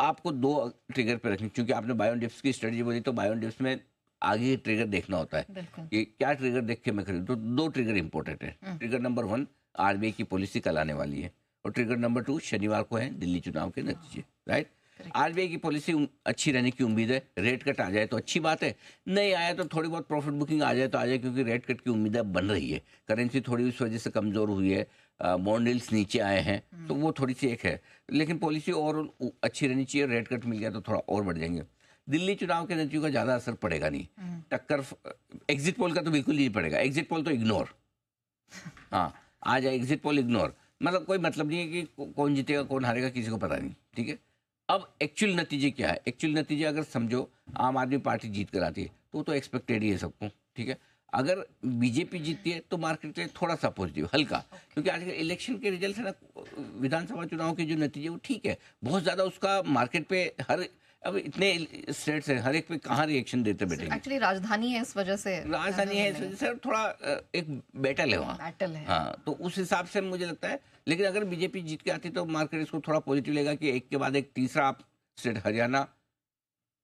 आपको 2 ट्रिगर पे रखनी, क्योंकि आपने बाय ऑन डिप्स की स्ट्रेटजी बोली, तो बाय ऑन डिप्स में आगे ट्रिगर देखना होता है बिल्कुल। कि क्या ट्रिगर देख के मैं खरीदूं। तो 2 ट्रिगर इंपॉर्टेंट है। ट्रिगर नंबर 1 आरबीआई की पॉलिसी कल आने वाली है, और ट्रिगर नंबर 2 शनिवार को है दिल्ली चुनाव के नतीजे, राइट। करेक्ट। आरबीआई की पॉलिसी अच्छी रहने की उम्मीद है। रेट कट आ जाए तो अच्छी बात है, नहीं आया तो थोड़ी बहुत प्रॉफिट बुकिंग आ जाए तो आ जाए, क्योंकि रेट कट की उम्मीद अब बन रही है। करेंसी थोड़ी उस वजह से कमज़ोर हुई है, बॉन्ड यील्ड्स नीचे आए हैं, तो वो थोड़ी सी एक है। लेकिन पॉलिसी और अच्छी रहनी चाहिए। रेट कट मिल गया तो थोड़ा और बढ़ जाएंगे। दिल्ली चुनाव के नतीजों का ज़्यादा असर पड़ेगा नहीं। टक्कर एग्जिट पोल का तो बिल्कुल नहीं पड़ेगा। एग्जिट पोल तो इग्नोर, हाँ, आ जाए एग्जिट पोल इग्नोर, मतलब कोई मतलब नहीं है कि कौन जीतेगा कौन हारेगा, किसी को पता नहीं, ठीक है। अब एक्चुअल नतीजे क्या है? एक्चुअल नतीजे अगर समझो आम आदमी पार्टी जीत कर आती है तो वो तो एक्सपेक्टेड ही है सबको, ठीक है। अगर बीजेपी जीतती है तो मार्केट में थोड़ा सा पॉजिटिव हल्का, क्योंकि आजकल इलेक्शन के रिजल्ट है ना, विधानसभा चुनाव के जो नतीजे वो ठीक है, बहुत ज़्यादा उसका मार्केट पे हर, अब इतने स्टेट्स हैं, हर एक पे कहाँ रिएक्शन देते बैठेंगे। एक्चुअली राजधानी है इस वजह से राजधानी है इस वजह से थोड़ा एक बैटल है वहाँ। बैटल है। हाँ, तो उस हिसाब से मुझे लगता है। लेकिन अगर बीजेपी जीत के आती तो मार्केट इसको थोड़ा पॉजिटिव लेगा कि एक के बाद एक तीसरा आप स्टेट हरियाणा,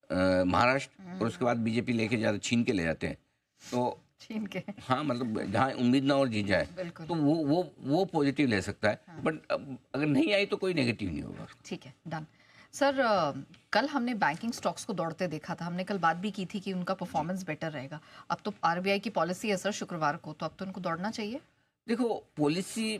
महाराष्ट्र, और उसके बाद बीजेपी लेके जाते, छीन के ले जाते हैं, तो छीन के। हाँ, मतलब जहाँ उम्मीद ना और जीत जाए, बिल्कुल। तो वो पॉजिटिव ले सकता है। बट अगर नहीं आई तो कोई नेगेटिव नहीं होगा। ठीक है, डन। सर, कल हमने बैंकिंग स्टॉक्स को दौड़ते देखा था। हमने कल बात भी की थी कि उनका परफॉर्मेंस बेटर रहेगा। अब तो आरबीआई की पॉलिसी है सर शुक्रवार को, तो अब तो उनको दौड़ना चाहिए। देखो, पॉलिसी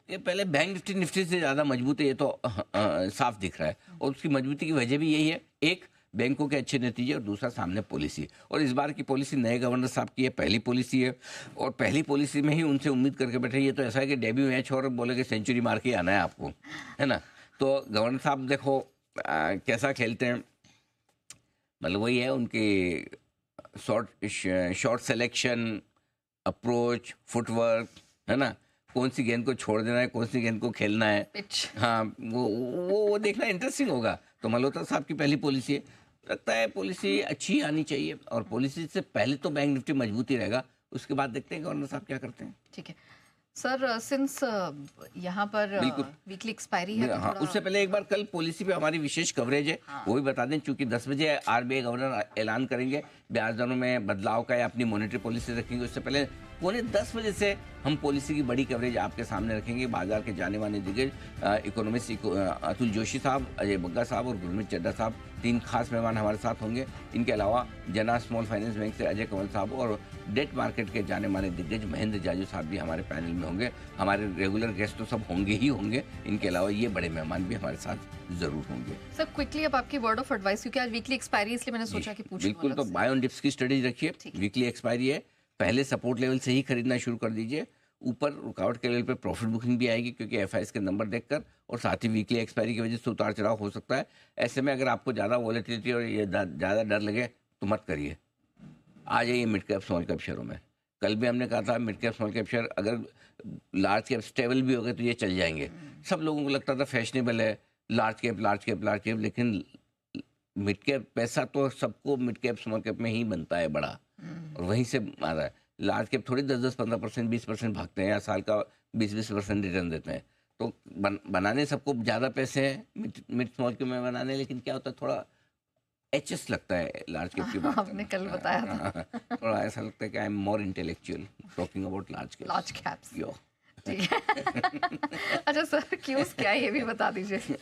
ये पहले बैंक निफ्टी से ज़्यादा मजबूत है, ये तो साफ दिख रहा है। और उसकी मजबूती की वजह भी यही है, एक बैंकों के अच्छे नतीजे, और दूसरा सामने पॉलिसी। और इस बार की पॉलिसी नए गवर्नर साहब की है, पहली पॉलिसी है, और पहली पॉलिसी में ही उनसे उम्मीद करके बैठे। ये तो ऐसा है कि डेब्यू मैच और बोले कि सेंचुरी मार के आना है आपको, है ना। तो गवर्नर साहब देखो कैसा खेलते हैं, मतलब वही है उनकी शॉर्ट सिलेक्शन, अप्रोच, फुटवर्क, है ना, कौन सी गेंद को छोड़ देना है, कौन सी गेंद को खेलना है। पिच। हाँ, वो देखना इंटरेस्टिंग होगा। तो मल्होत्रा साहब की पहली पॉलिसी है, लगता है पॉलिसी अच्छी आनी चाहिए, और पॉलिसी से पहले तो बैंक निफ्टी मजबूत ही रहेगा, उसके बाद देखते हैं गवर्नर साहब क्या करते हैं। ठीक है सर, सिंस यहाँ पर बिल्कुल। वीकली एक्सपायरी है तो हाँ, थोड़ा उससे पहले एक बार कल पॉलिसी पे हमारी विशेष कवरेज है, हाँ। वो भी बता दें, क्योंकि 10 बजे आरबीआई गवर्नर ऐलान करेंगे ब्याज दरों में बदलाव का, या अपनी मॉनेटरी पॉलिसी रखेंगे। उससे पहले 9:45 बजे से हम पॉलिसी की बड़ी कवरेज आपके सामने रखेंगे। बाजार के जाने माने दिग्गज इकोनॉमिस्ट अतुल जोशी साहब, अजय बग्गा साहब और गुरमीत चड्ढा साहब, 3 खास मेहमान हमारे साथ होंगे। इनके अलावा जना स्मॉल फाइनेंस बैंक से अजय कंवल साहब, और डेट मार्केट के जाने माने दिग्गज महेंद्र जाजू साहब भी हमारे पैनल में होंगे। हमारे रेगुलर गेस्ट तो सब होंगे ही होंगे, इनके अलावा ये बड़े मेहमान भी हमारे साथ जरूर होंगे। सर क्विकली अब आपकी वर्ड ऑफ एडवाइस, क्योंकि आज वीकली एक्सपायरी, इसलिए मैंने सोचा कि पूछूं बिल्कुल, अलग तो से। बाय ऑन डिप्स की स्टडी रखिए। ठीक है। वीकली एक्सपायरी है, पहले सपोर्ट लेवल से ही खरीदना शुरू कर दीजिए। ऊपर रुकावट के लेवल पे प्रॉफिट बुकिंग भी आएगी, क्योंकि एफआईएस के नंबर देखकर, और साथ ही वीकली एक्सपायरी की वजह से उतार चढ़ाव हो सकता है। ऐसे में अगर आपको ज़्यादा वॉलेटिलिटी और ये ज़्यादा डर लगे तो मत करिए, आ जाइए मिड कैप स्मॉल कैप शेयरों में। कल भी हमने कहा था mid cap small cap share अगर लार्ज कैप स्टेबल भी हो गए तो ये चल जाएंगे। सब लोगों को लगता था फैशनेबल है large cap large cap large cap, लेकिन मिड कैप पैसा तो सबको मिड कैप स्मॉल कैप में ही बनता है बड़ा, और वहीं से आ रहा है। लार्ज कैप थोड़ी 10-10, 15%, 20% भागते हैं, या साल का 20-20% रिटर्न देते हैं। तो बनाने सबको ज़्यादा पैसे हैं मिड स्मॉल कैप में बनाने, लेकिन क्या होता है थोड़ा एचएस लगता है लार्ज कैप की बात आपने कल बताया था। थोड़ा ऐसा लगता है कि I am more intellectual talking about large caps. ठीक है। अच्छा सर, क्यूज क्या है ये भी बता दीजिए।